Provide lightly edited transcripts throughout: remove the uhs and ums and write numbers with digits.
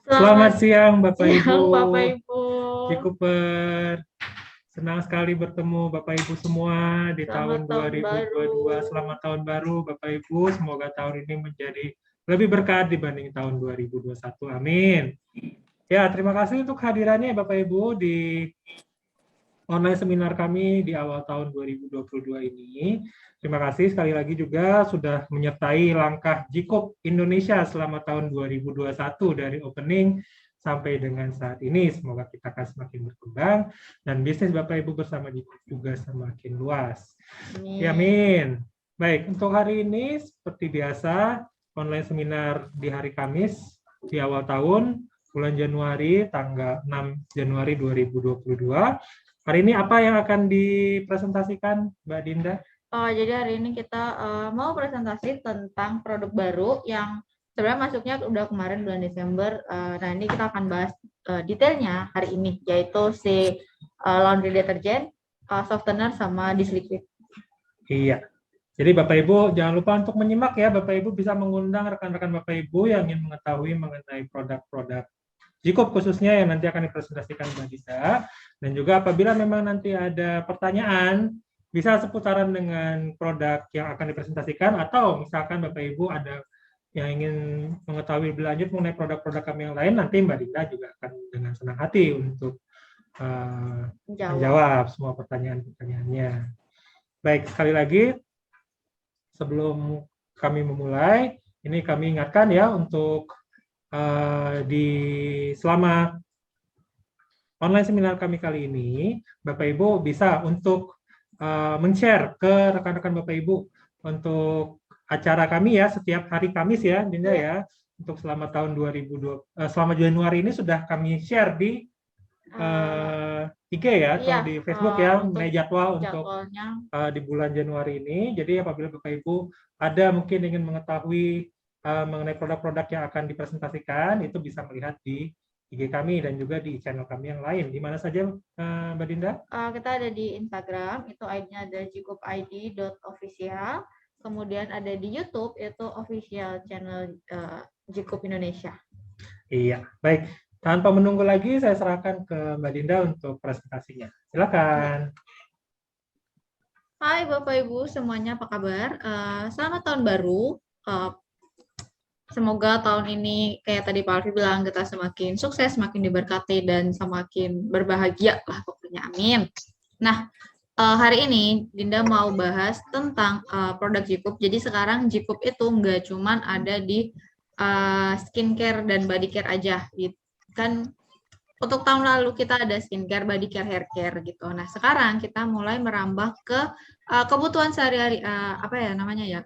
Selamat siang Bapak Ibu. siang Bapak Ibu. Cikuper. Senang sekali bertemu Bapak Ibu semua di Selamat tahun tahun baru. 2022. Selamat tahun baru Bapak Ibu. Semoga tahun ini menjadi lebih berkah dibanding tahun 2021. Amin. Ya, terima kasih untuk hadirannya Bapak Ibu di online seminar kami di awal tahun 2022 ini. Terima kasih sekali lagi juga sudah menyertai langkah Jikup Indonesia selama tahun 2021 dari opening sampai dengan saat ini. Semoga kita akan semakin berkembang dan bisnis Bapak Ibu bersama Jikup juga semakin luas. Ya, amin. Baik, untuk hari ini seperti biasa online seminar di hari Kamis di awal tahun bulan Januari tanggal 6 Januari 2022. Hari ini apa yang akan dipresentasikan, Mbak Dinda? Jadi hari ini kita mau presentasi tentang produk baru yang sebenarnya masuknya udah kemarin bulan Desember. Nah ini kita akan bahas detailnya hari ini, yaitu si laundry detergent, softener, sama dish liquid. Iya. Jadi Bapak Ibu jangan lupa untuk menyimak ya. Bapak Ibu bisa mengundang rekan-rekan Bapak Ibu yang ingin mengetahui mengenai produk-produk Jikup khususnya yang nanti akan dipresentasikan Mbak Dita. Dan juga apabila memang nanti ada pertanyaan, bisa seputaran dengan produk yang akan dipresentasikan, atau misalkan Bapak Ibu ada yang ingin mengetahui lebih lanjut mengenai produk-produk kami yang lain, nanti Mbak Dita juga akan dengan senang hati untuk menjawab semua pertanyaan-pertanyaannya. Baik, sekali lagi, sebelum kami memulai, ini kami ingatkan ya untuk selama online seminar kami kali ini, Bapak Ibu bisa untuk men-share ke rekan-rekan Bapak Ibu untuk acara kami ya setiap hari Kamis ya, Dinda ya. Untuk selama tahun 2020 selama Januari ini sudah kami share di IG ya atau di Facebook ya mengenai jadwal untuk di bulan Januari ini. Jadi apabila Bapak Ibu ada mungkin ingin mengetahui mengenai produk-produk yang akan dipresentasikan, itu bisa melihat di IG kami dan juga di channel kami yang lain. Di mana saja, Mbak Dinda? Kita ada di Instagram, itu ID-nya ada jikupid.official. Kemudian ada di YouTube, itu official channel Jikup Indonesia. Iya, baik. Tanpa menunggu lagi, saya serahkan ke Mbak Dinda untuk presentasinya. Silakan. Hai Bapak Ibu semuanya, apa kabar? Selamat tahun baru. Semoga tahun ini kayak tadi Pak Alfi bilang, kita semakin sukses, semakin diberkati, dan semakin berbahagia lah pokoknya. Amin. Nah, hari ini Dinda mau bahas tentang produk Jikup. Jadi sekarang Jikup itu nggak cuman ada di skincare dan body care aja. Gitu. Kan untuk tahun lalu kita ada skincare, body care, hair care gitu. Nah sekarang kita mulai merambah ke kebutuhan sehari-hari, apa ya namanya ya,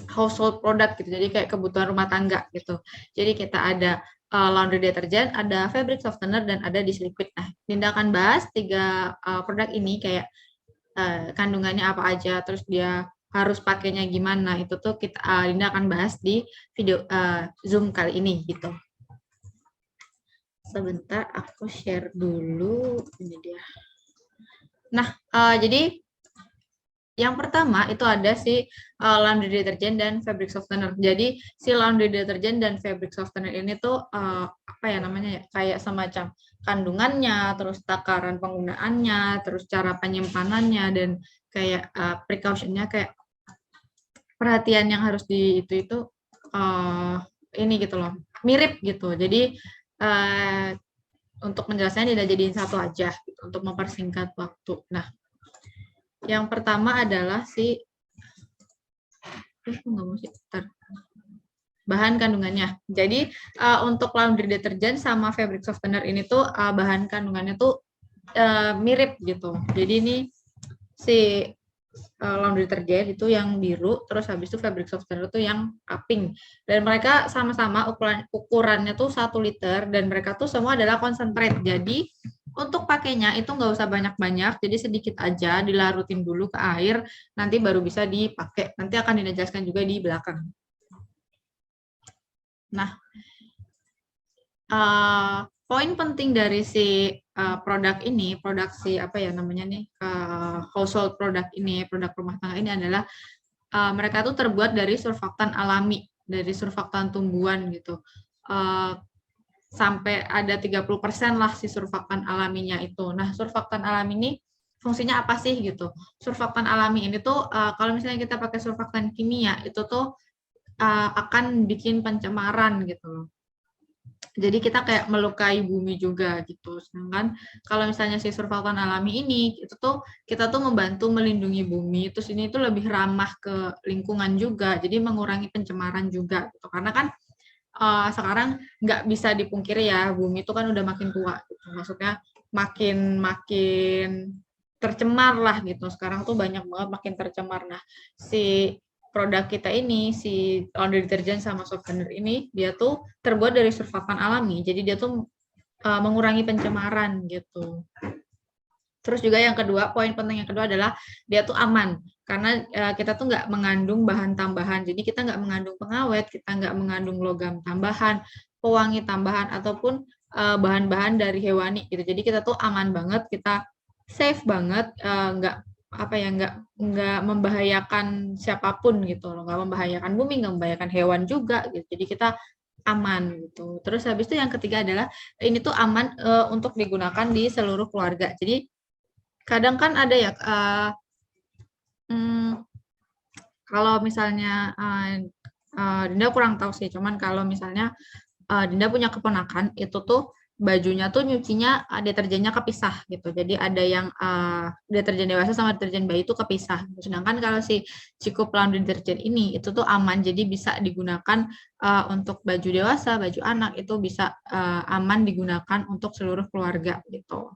household product gitu. Jadi kayak kebutuhan rumah tangga gitu. Jadi kita ada laundry detergent, ada fabric softener, dan ada dish liquid. Nah Dinda akan bahas 3 produk ini kayak kandungannya apa aja, terus dia harus pakainya gimana. Itu tuh kita Dinda akan bahas di video Zoom kali ini gitu. Sebentar, aku share dulu. Ini dia. Nah, jadi yang pertama itu ada si laundry detergent dan fabric softener. Jadi si laundry detergent dan fabric softener ini tuh apa ya namanya ya, kayak semacam kandungannya, terus takaran penggunaannya, terus cara penyimpanannya, dan kayak precautionnya, kayak perhatian yang harus di itu ini gitu loh, mirip gitu. Jadi untuk menjelaskannya tidak jadiin satu aja gitu, untuk mempersingkat waktu. Nah, yang pertama adalah si bahan kandungannya. Jadi untuk laundry detergent sama fabric softener ini tuh bahan kandungannya tuh mirip gitu. Jadi ini si laundry detergent itu yang biru, terus habis itu fabric softener itu yang pink. Dan mereka sama-sama ukurannya tuh 1 liter, dan mereka tuh semua adalah concentrate. Jadi untuk pakainya itu nggak usah banyak-banyak, jadi sedikit aja, dilarutin dulu ke air, nanti baru bisa dipakai. Nanti akan dijelaskan juga di belakang. Nah, poin penting dari si produk ini, produk si apa ya namanya nih, household product ini, produk rumah tangga ini adalah mereka tuh terbuat dari surfaktan alami, dari surfaktan tumbuhan gitu. sampai ada 30% lah si surfaktan alaminya itu. Nah, surfaktan alami ini fungsinya apa sih gitu? Surfaktan alami ini tuh kalau misalnya kita pakai surfaktan kimia itu tuh akan bikin pencemaran gitu loh. Jadi kita kayak melukai bumi juga gitu. Sedangkan kalau misalnya si surfaktan alami ini itu tuh kita tuh membantu melindungi bumi. Terus ini tuh lebih ramah ke lingkungan juga. Jadi mengurangi pencemaran juga gitu. Karena kan sekarang nggak bisa dipungkiri ya, bumi itu kan udah makin tua gitu. Maksudnya makin tercemar lah gitu. Sekarang tuh banyak banget makin tercemar. Nah, si produk kita ini, si laundry deterjen sama softener ini, dia tuh terbuat dari surfaktan alami. Jadi dia tuh mengurangi pencemaran gitu. Terus juga yang kedua, poin penting yang kedua adalah dia tuh aman. Karena kita tuh nggak mengandung bahan tambahan. Jadi kita nggak mengandung pengawet, kita nggak mengandung logam tambahan, pewangi tambahan, ataupun bahan-bahan dari hewani gitu. Jadi kita tuh aman banget, kita safe banget, nggak nggak membahayakan siapapun gitu loh, nggak membahayakan bumi, nggak membahayakan hewan juga gitu. Jadi kita aman gitu. Terus habis itu yang ketiga adalah ini tuh aman untuk digunakan di seluruh keluarga. Jadi kadang kan ada ya kalau misalnya Dinda kurang tahu sih, cuman kalau misalnya Dinda punya keponakan itu tuh bajunya tuh nyucinya deterjennya kepisah gitu. Jadi ada yang deterjen dewasa sama deterjen bayi itu kepisah. Sedangkan kalau si Cikup laundry deterjen ini itu tuh aman, jadi bisa digunakan untuk baju dewasa, baju anak itu bisa aman digunakan untuk seluruh keluarga gitu.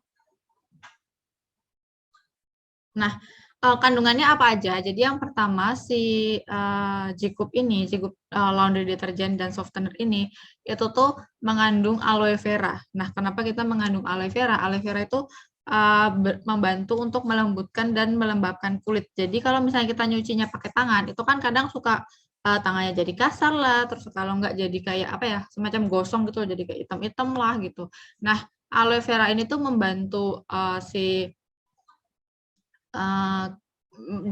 Nah, kandungannya apa aja? Jadi yang pertama si Jikup ini, Jikup laundry deterjen dan softener ini, itu tuh mengandung aloe vera. Nah, kenapa kita mengandung aloe vera? Aloe vera itu membantu untuk melembutkan dan melembabkan kulit. Jadi kalau misalnya kita nyucinya pakai tangan, itu kan kadang suka tangannya jadi kasar lah, terus kalau nggak jadi kayak apa ya, semacam gosong gitu, jadi kayak hitam-hitam lah gitu. Nah, aloe vera ini tuh membantu si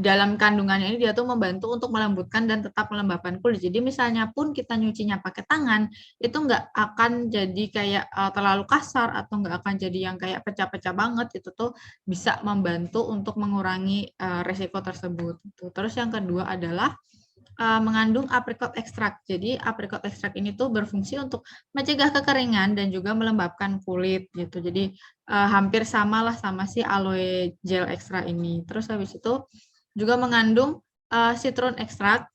dalam kandungannya ini dia tuh membantu untuk melembutkan dan tetap melembabkan kulit. Jadi misalnya pun kita nyucinya pakai tangan, itu nggak akan jadi kayak terlalu kasar atau nggak akan jadi yang kayak pecah-pecah banget. Itu tuh bisa membantu untuk mengurangi resiko tersebut. Terus yang kedua adalah mengandung apricot extract. Jadi apricot extract ini tuh berfungsi untuk mencegah kekeringan dan juga melembabkan kulit gitu. Jadi hampir samalah sama si aloe gel extra ini. Terus habis itu juga mengandung citron extract.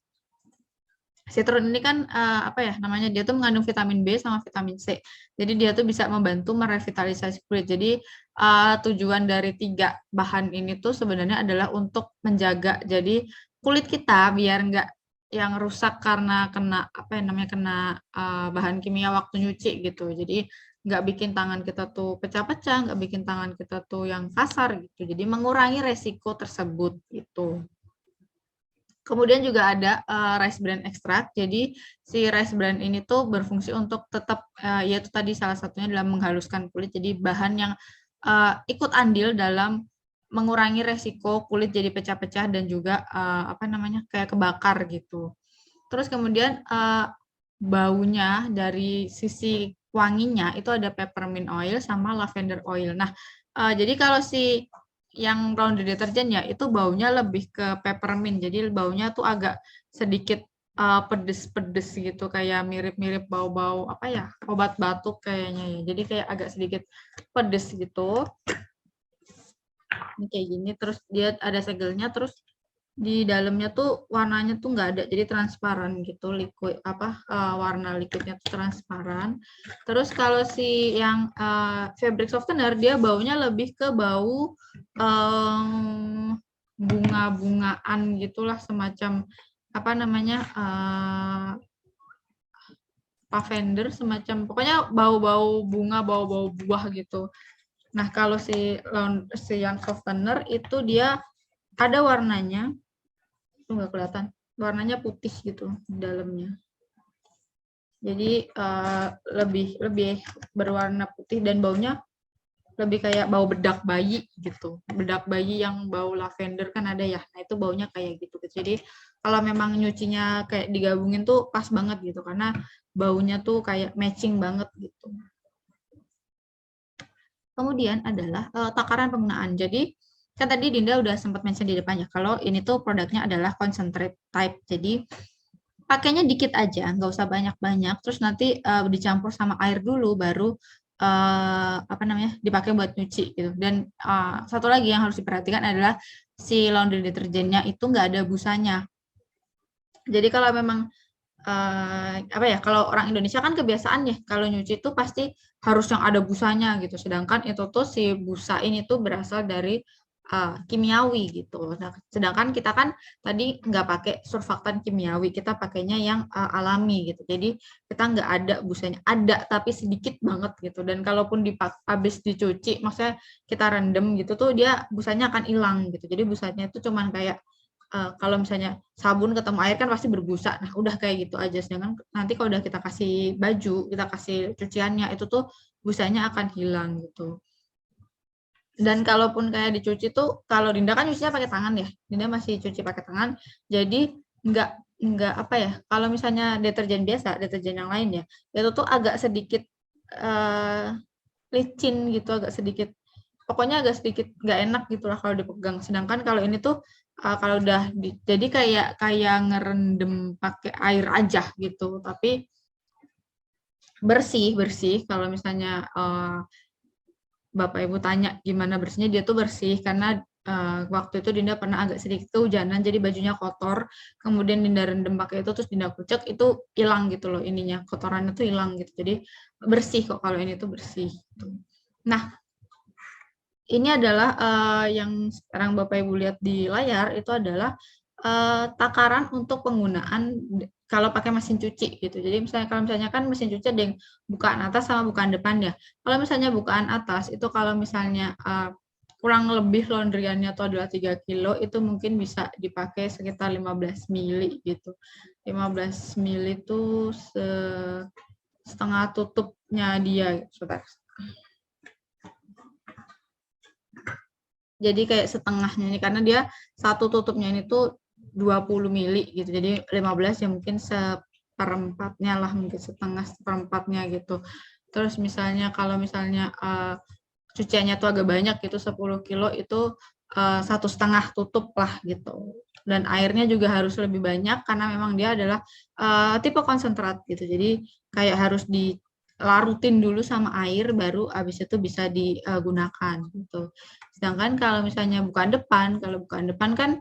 Citron ini kan apa ya namanya, dia tuh mengandung vitamin B sama vitamin C. Jadi dia tuh bisa membantu merevitalisasi kulit. Jadi tujuan dari 3 bahan ini tuh sebenarnya adalah untuk menjaga jadi kulit kita biar nggak yang rusak karena kena apa ya namanya, kena bahan kimia waktu nyuci gitu. Jadi nggak bikin tangan kita tuh pecah-pecah, nggak bikin tangan kita tuh yang kasar gitu. Jadi mengurangi resiko tersebut gitu. Kemudian juga ada rice bran extract. Jadi si rice bran ini tuh berfungsi untuk tetap yaitu tadi salah satunya adalah menghaluskan kulit. Jadi bahan yang ikut andil dalam mengurangi resiko kulit jadi pecah-pecah dan juga apa namanya kayak kebakar gitu. Terus kemudian baunya dari sisi wanginya itu ada peppermint oil sama lavender oil. Nah, jadi kalau si yang laundry deterjen ya itu baunya lebih ke peppermint. Jadi baunya tuh agak sedikit pedes-pedes gitu, kayak mirip-mirip bau-bau apa ya, obat batuk kayaknya ya. Jadi kayak agak sedikit pedes gitu. Ini kayak gini, terus dia ada segelnya, terus di dalamnya tuh warnanya tuh nggak ada, jadi transparan gitu, liquid apa warna liquidnya tuh transparan. Terus kalau si yang fabric softener dia baunya lebih ke bau bunga-bungaan gitulah, semacam apa namanya lavender, semacam pokoknya bau-bau bunga, bau-bau buah gitu. Nah, kalau si yang softener itu dia ada warnanya, itu nggak kelihatan, warnanya putih gitu di dalamnya. Jadi lebih berwarna putih dan baunya lebih kayak bau bedak bayi gitu. Bedak bayi yang bau lavender kan ada ya. Nah, itu baunya kayak gitu. Jadi kalau memang nyucinya kayak digabungin tuh pas banget gitu, karena baunya tuh kayak matching banget gitu. Kemudian adalah takaran penggunaan. Jadi kan tadi Dinda udah sempat mention di depannya kalau ini tuh produknya adalah concentrate type. Jadi pakainya dikit aja, nggak usah banyak-banyak. Terus nanti dicampur sama air dulu, baru apa namanya dipakai buat nyuci gitu. Dan satu lagi yang harus diperhatikan adalah si laundry deterjennya itu nggak ada busanya. Jadi kalau memang apa ya, kalau orang Indonesia kan kebiasaan ya kalau nyuci itu pasti harus yang ada busanya gitu, sedangkan itu tuh si busa ini tuh berasal dari kimiawi gitu. Nah, sedangkan kita kan tadi nggak pakai surfaktan kimiawi, kita pakainya yang alami gitu, jadi kita nggak ada busanya, ada tapi sedikit banget gitu. Dan kalaupun habis dicuci, maksudnya kita rendam gitu tuh dia busanya akan hilang gitu. Jadi busanya itu cuman kayak kalau misalnya sabun ketemu air kan pasti berbusa. Nah, udah kayak gitu aja. Sedangkan nanti kalau udah kita kasih baju, kita kasih cuciannya, itu tuh busanya akan hilang gitu. Dan kalaupun kayak dicuci tuh, kalau Dinda kan cucinya pakai tangan ya. Dinda masih cuci pakai tangan. Jadi nggak apa ya. Kalau misalnya deterjen biasa, deterjen yang lain ya, itu tuh agak sedikit licin gitu, agak sedikit, pokoknya agak sedikit nggak enak gitulah kalau dipegang. Sedangkan kalau ini tuh kalau udah jadi kayak ngerendam pakai air aja gitu, tapi bersih. Kalau misalnya Bapak Ibu tanya gimana bersihnya, dia tuh bersih karena waktu itu Dinda pernah agak sedikit kehujanan, jadi bajunya kotor, kemudian Dinda rendam pakai itu, terus Dinda kucek, itu hilang gitu loh ininya, kotorannya tuh hilang gitu. Jadi bersih kok kalau ini tuh bersih. Nah, ini adalah yang sekarang Bapak Ibu lihat di layar, itu adalah takaran untuk penggunaan kalau pakai mesin cuci gitu. Jadi kalau misalnya kan mesin cuci ada yang bukaan atas sama bukaan depan ya. Kalau misalnya bukaan atas itu kalau misalnya kurang lebih laundryannya itu adalah 3 kilo, itu mungkin bisa dipakai sekitar 15 mili gitu. 15 mili itu setengah tutupnya dia. Sebentar. Jadi kayak setengahnya ini, karena dia satu tutupnya ini tuh 20 mili gitu. Jadi 15 ya mungkin seperempatnya lah, mungkin setengah seperempatnya gitu. Terus misalnya kalau misalnya cuciannya tuh agak banyak gitu, 10 kilo itu 1,5 tutup lah gitu. Dan airnya juga harus lebih banyak karena memang dia adalah tipe konsentrat gitu. Jadi kayak harus dilarutin dulu sama air, baru habis itu bisa digunakan gitu. Sedangkan kalau misalnya kalau bukaan depan kan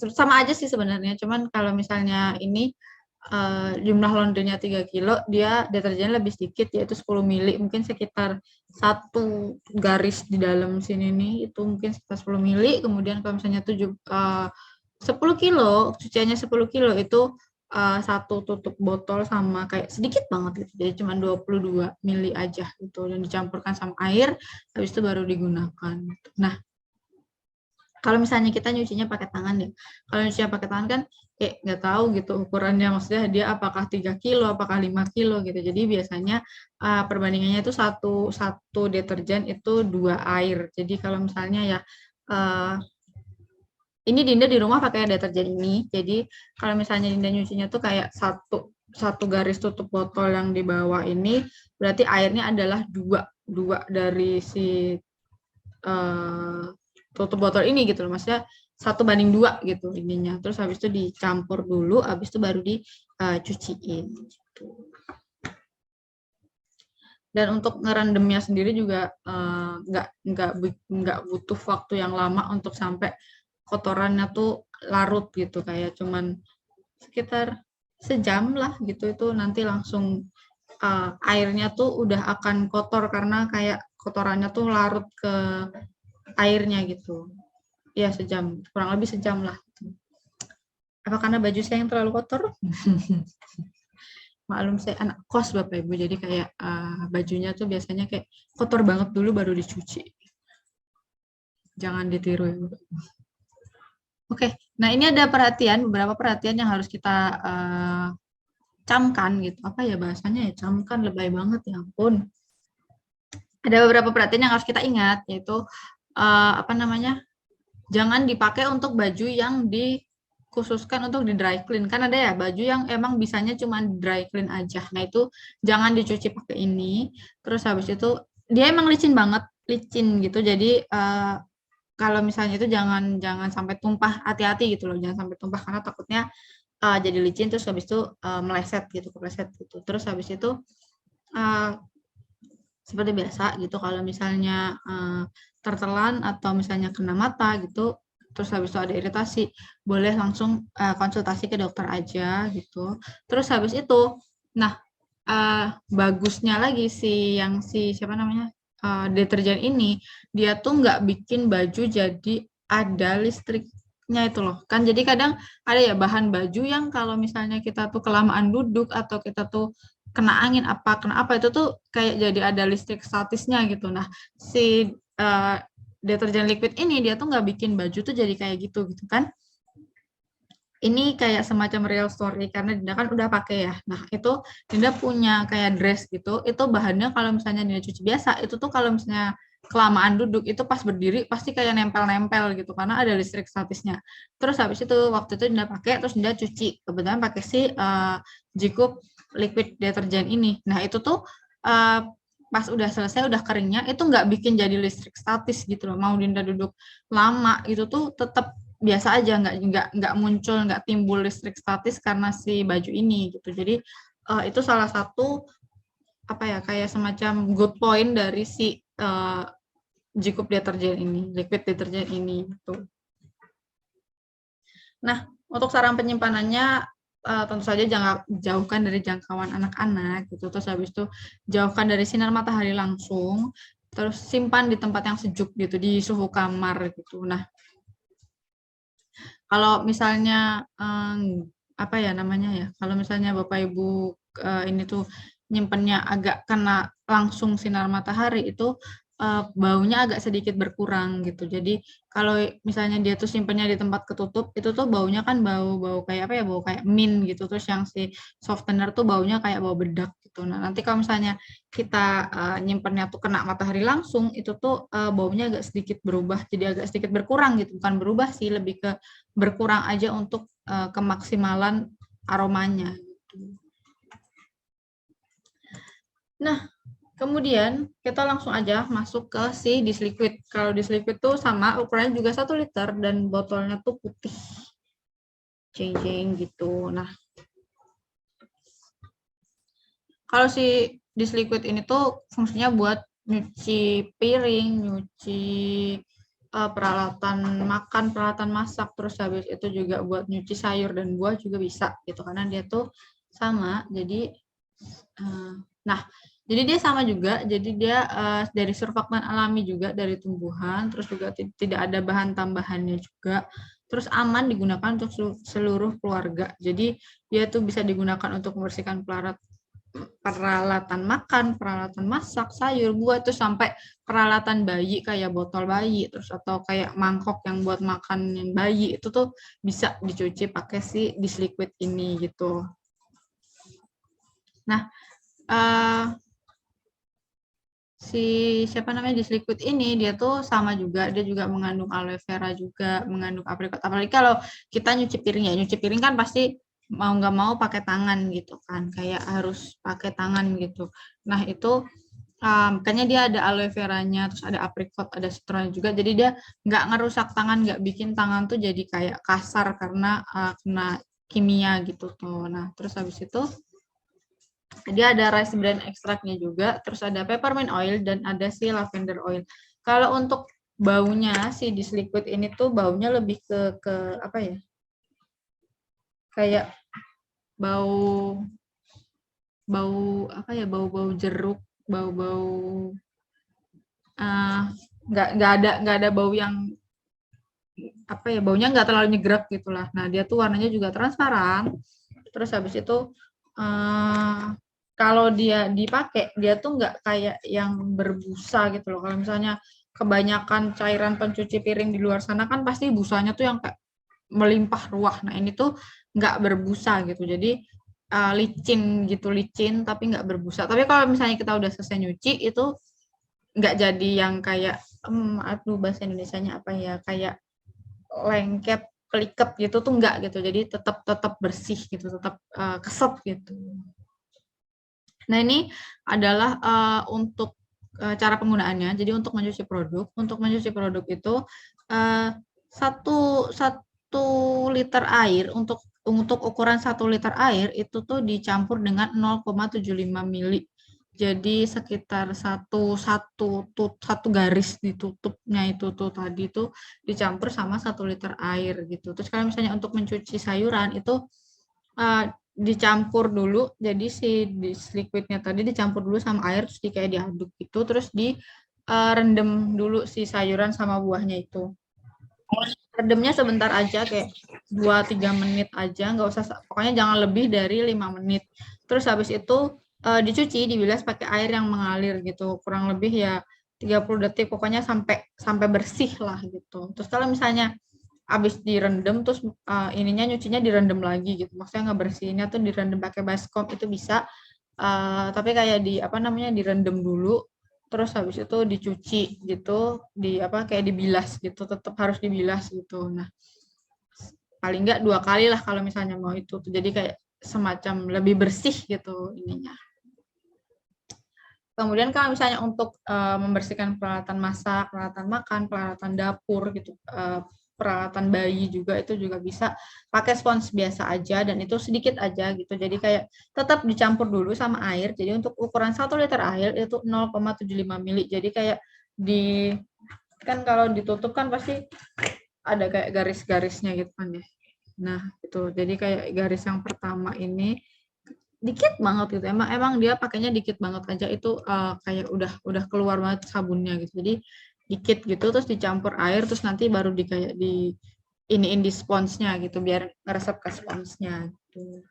sama aja sih sebenarnya. Cuman kalau misalnya ini jumlah laundrynya 3 kilo, dia deterjennya lebih sedikit, yaitu 10 mili, mungkin sekitar satu garis di dalam sini nih, itu mungkin sekitar 10 mili. Kemudian kalau misalnya 10 kilo, cuciannya 10 kilo itu satu tutup botol sama kayak sedikit banget gitu, jadi cuma 22 mili aja gitu, dan dicampurkan sama air, habis itu baru digunakan. Nah, kalau misalnya kita nyucinya pakai tangan ya, kalau nyucinya pakai tangan kan kayak nggak tahu gitu ukurannya, maksudnya dia apakah 3 kilo, apakah 5 kilo gitu. Jadi biasanya perbandingannya itu satu deterjen itu 2 air. Jadi kalau misalnya ya ini Dinda di rumah pakai deterjen ini. Jadi kalau misalnya Dinda nyucinya tuh kayak satu garis tutup botol yang di bawah ini, berarti airnya adalah dua dari si tutup botol ini gitu loh. Maksudnya 1:2 gitu ininya. Terus habis itu dicampur dulu, habis itu baru dicuciin. Gitu. Dan untuk ngerendamnya sendiri juga nggak butuh waktu yang lama untuk sampai kotorannya tuh larut gitu, kayak cuman sekitar sejam lah gitu, itu nanti langsung airnya tuh udah akan kotor karena kayak kotorannya tuh larut ke airnya gitu. Ya sejam, kurang lebih sejam lah. Apa karena baju saya yang terlalu kotor? Maklum saya anak kos Bapak Ibu, jadi kayak bajunya tuh biasanya kayak kotor banget dulu baru dicuci. Jangan ditiru ya Bapak Ibu. Oke, nah ini ada beberapa perhatian yang harus kita camkan gitu. Apa ya bahasanya ya, camkan, lebay banget ya ampun. Ada beberapa perhatian yang harus kita ingat, yaitu apa namanya, jangan dipakai untuk baju yang dikhususkan untuk di dry clean. Kan ada ya baju yang emang bisanya cuma di dry clean aja. Nah itu jangan dicuci pakai ini. Terus habis itu dia emang licin banget, licin gitu. Jadi kalau misalnya itu jangan sampai tumpah, hati-hati gitu loh, jangan sampai tumpah karena takutnya jadi licin terus habis itu meleset gitu, kepleset gitu. Terus habis itu seperti biasa gitu kalau misalnya tertelan atau misalnya kena mata gitu, terus habis itu ada iritasi, boleh langsung konsultasi ke dokter aja gitu. Terus habis itu, nah bagusnya lagi siapa namanya deterjen ini, dia tuh nggak bikin baju jadi ada listriknya itu loh. Kan jadi kadang ada ya bahan baju yang kalau misalnya kita tuh kelamaan duduk atau kita tuh kena angin kena apa itu tuh kayak jadi ada listrik statisnya gitu. Nah, si deterjen liquid ini dia tuh nggak bikin baju tuh jadi kayak gitu kan. Ini kayak semacam real story karena Dinda kan udah pakai ya. Nah, itu Dinda punya kayak dress gitu. Itu bahannya kalau misalnya Dinda cuci biasa, itu tuh kalau misalnya kelamaan duduk itu pas berdiri pasti kayak nempel-nempel gitu karena ada listrik statisnya. Terus habis itu waktu itu Dinda pakai terus Dinda cuci. Kebetulan pakai si Jikup liquid deterjen ini. Nah, itu tuh pas udah selesai udah keringnya itu nggak bikin jadi listrik statis gitu loh. Mau Dinda duduk lama itu tuh tetap biasa aja, nggak muncul, nggak timbul listrik statis karena si baju ini gitu. Jadi itu salah satu apa ya kayak semacam good point dari si Jikup deterjen ini, liquid deterjen ini gitu. Nah, untuk saran penyimpanannya tentu saja jangan jauhkan dari jangkauan anak-anak gitu. Terus habis itu jauhkan dari sinar matahari langsung. Terus simpan di tempat yang sejuk gitu, di suhu kamar gitu. Nah, kalau misalnya apa ya namanya ya, kalau misalnya Bapak Ibu ini tuh nyimpennya agak kena langsung sinar matahari itu baunya agak sedikit berkurang gitu. Jadi kalau misalnya dia tuh simpennya di tempat ketutup itu tuh baunya kan bau kayak apa ya, bau kayak mint gitu. Terus yang si softener tuh baunya kayak bau bedak gitu. Nah, nanti kalau misalnya kita nyimpennya tuh kena matahari langsung itu tuh baunya agak sedikit berubah, jadi agak sedikit berkurang gitu. Bukan berubah sih, lebih ke berkurang aja untuk kemaksimalan aromanya gitu. Nah, kemudian kita langsung aja masuk ke si disliquid. Kalau disliquid tuh sama ukurannya juga 1 liter dan botolnya tuh putih. Ceng-ceng gitu. Nah, kalau si disliquid ini tuh fungsinya buat nyuci piring, nyuci peralatan makan, peralatan masak, terus habis itu juga buat nyuci sayur dan buah juga bisa gitu karena dia tuh sama. Jadi nah, jadi dia sama juga, jadi dia dari surfaktan alami juga dari tumbuhan, terus juga tidak ada bahan tambahannya juga, terus aman digunakan untuk seluruh keluarga. Jadi dia tuh bisa digunakan untuk membersihkan peralatan makan, peralatan masak, sayur, buah, terus sampai peralatan bayi kayak botol bayi, terus atau kayak mangkok yang buat makan yang bayi itu tuh bisa dicuci pakai si disliquid ini gitu. Nah, siapa namanya disliquid ini dia tuh sama juga, dia juga mengandung aloe vera juga, mengandung aprikot. Apalagi kalau kita nyuci piring ya, nyuci piring kan pasti mau nggak mau pakai tangan gitu kan, kayak harus pakai tangan gitu. Nah itu makanya dia ada aloe veranya, terus ada aprikot, ada citron juga, jadi dia nggak ngerusak tangan, nggak bikin tangan tuh jadi kayak kasar karena kena kimia gitu tuh. Nah terus habis itu dia ada rice bran ekstraknya juga, terus ada peppermint oil dan ada si lavender oil. Kalau untuk baunya si disliquid ini tuh baunya lebih ke apa ya? Kayak bau apa ya? Bau jeruk, bau nggak ada bau yang apa ya? Baunya nggak terlalu nyegrap gitulah. Nah dia tuh warnanya juga transparan. Terus habis itu kalau dia dipakai, dia tuh nggak kayak yang berbusa gitu loh. Kalau misalnya kebanyakan cairan pencuci piring di luar sana kan pasti busanya tuh yang kayak melimpah ruah. Nah ini tuh nggak berbusa gitu. Jadi licin gitu, licin tapi nggak berbusa. Tapi kalau misalnya kita udah selesai nyuci itu nggak jadi yang kayak, aduh bahasa Indonesianya apa ya, kayak lengket, pelikep gitu tuh enggak gitu. Jadi tetap bersih gitu, tetap kesep gitu. Nah, ini adalah untuk cara penggunaannya. Jadi untuk mencuci produk itu satu liter air untuk ukuran 1 liter air itu tuh dicampur dengan 0,75 mili. Jadi sekitar satu garis ditutupnya itu tuh tadi tuh dicampur sama 1 liter air gitu. Terus kalau misalnya untuk mencuci sayuran itu dicampur dulu, jadi si liquidnya tadi dicampur dulu sama air, terus kayak diaduk gitu, terus rendem dulu si sayuran sama buahnya itu. Rendemnya sebentar aja, kayak 2-3 menit aja, nggak usah, pokoknya jangan lebih dari 5 menit. Terus habis itu dicuci, dibilas pakai air yang mengalir gitu, kurang lebih ya 30 detik, pokoknya sampai bersih lah gitu. Terus kalau misalnya habis direndam terus ininya nyucinya direndam lagi gitu, maksudnya ngebersihinnya tuh direndam pakai baskom itu bisa, tapi kayak direndam dulu terus habis itu dicuci gitu, kayak dibilas gitu, tetap harus dibilas gitu. Nah, paling nggak 2 kali lah kalau misalnya mau itu, jadi kayak semacam lebih bersih gitu ininya. Kemudian kalau misalnya untuk membersihkan peralatan masak, peralatan makan, peralatan dapur gitu, peralatan bayi juga itu juga bisa pakai spons biasa aja, dan itu sedikit aja gitu. Jadi kayak tetap dicampur dulu sama air. Jadi untuk ukuran 1 liter air itu 0,75 mili. Jadi kayak kan kalau ditutup kan pasti ada kayak garis-garisnya gitu kan ya. Nah, itu. Jadi kayak garis yang pertama ini dikit banget gitu, emang dia pakainya dikit banget aja itu, kayak udah keluar banget sabunnya gitu, jadi dikit gitu, terus dicampur air, terus nanti baru kayak iniin di sponsnya gitu biar ngeresep ke sponsnya gitu.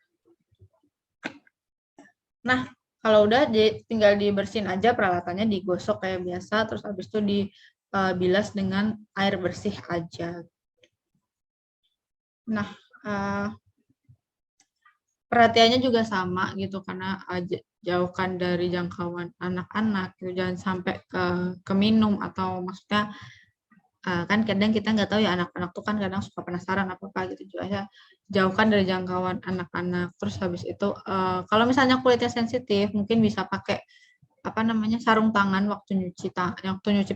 Nah, kalau udah tinggal dibersihin aja peralatannya, digosok kayak biasa, terus habis itu dibilas dengan air bersih aja. Nah, perhatiannya juga sama gitu, karena jauhkan dari jangkauan anak-anak gitu, jangan sampai ke minum, atau maksudnya kan kadang kita nggak tahu ya, anak-anak tuh kan kadang suka penasaran apa gitu juga ya, jauhkan dari jangkauan anak-anak. Terus habis itu kalau misalnya kulitnya sensitif mungkin bisa pakai sarung tangan waktu nyuci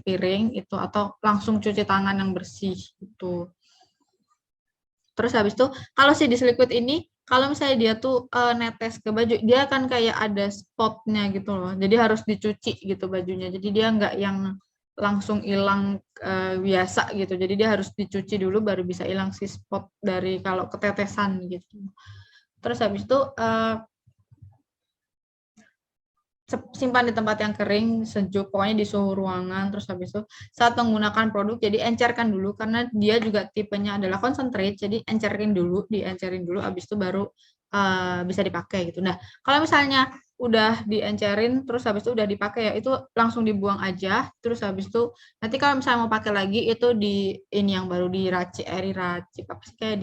piring itu, atau langsung cuci tangan yang bersih gitu. Terus habis itu kalau si Disliquid ini, kalau misalnya dia tuh netes ke baju, dia akan kayak ada spotnya gitu loh. Jadi harus dicuci gitu bajunya. Jadi dia nggak yang langsung hilang biasa gitu. Jadi dia harus dicuci dulu baru bisa hilang si spot dari kalau ketetesan gitu. Terus habis itu simpan di tempat yang kering, sejuk, pokoknya di suhu ruangan. Terus habis itu saat menggunakan produk, jadi encerkan dulu, karena dia juga tipenya adalah concentrate, jadi diencerin dulu, habis itu baru bisa dipakai gitu. Nah, kalau misalnya udah diencerin, terus habis itu udah dipakai ya, itu langsung dibuang aja. Terus habis itu nanti kalau misalnya mau pakai lagi, itu ini yang baru diracik, apa sih, kayak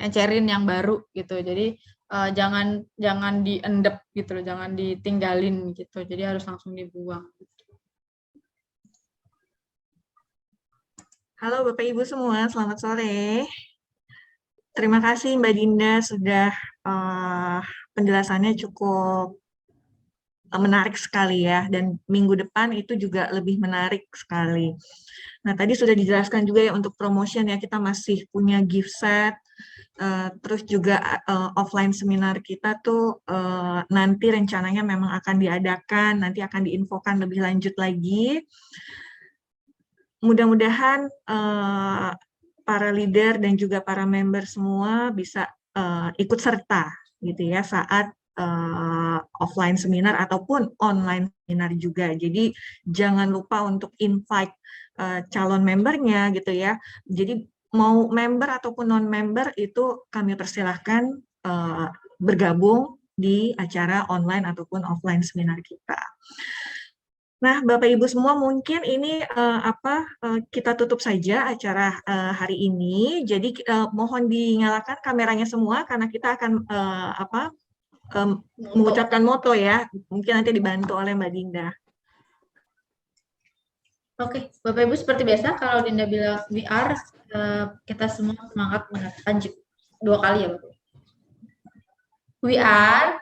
diencerin yang baru gitu. Jadi jangan diendep gitu loh, jangan ditinggalin gitu. Jadi harus langsung dibuang. Halo Bapak Ibu semua, selamat sore. Terima kasih Mbak Dinda sudah penjelasannya cukup menarik sekali ya, dan minggu depan itu juga lebih menarik sekali. Nah, tadi sudah dijelaskan juga ya untuk promotion ya, kita masih punya gift set. Terus juga offline seminar kita tuh nanti rencananya memang akan diadakan, nanti akan diinfokan lebih lanjut lagi. Mudah-mudahan para leader dan juga para member semua bisa ikut serta gitu ya saat offline seminar ataupun online seminar juga. Jadi jangan lupa untuk invite calon membernya gitu ya. Jadi mau member ataupun non-member itu kami persilahkan bergabung di acara online ataupun offline seminar kita. Nah, Bapak Ibu semua, mungkin ini kita tutup saja acara hari ini. Jadi mohon dinyalakan kameranya semua karena kita akan mengucapkan moto ya. Mungkin nanti dibantu oleh Mbak Dinda. Oke, Bapak Ibu seperti biasa kalau Dinda bilang we are, kita semua semangat mengatakan 2 kali ya Bapak. We are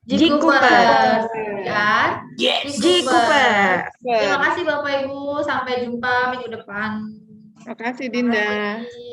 G-Coopers. We are G-Coopers. Terima kasih Bapak Ibu, sampai jumpa minggu depan. Terima kasih Dinda. Terima kasih.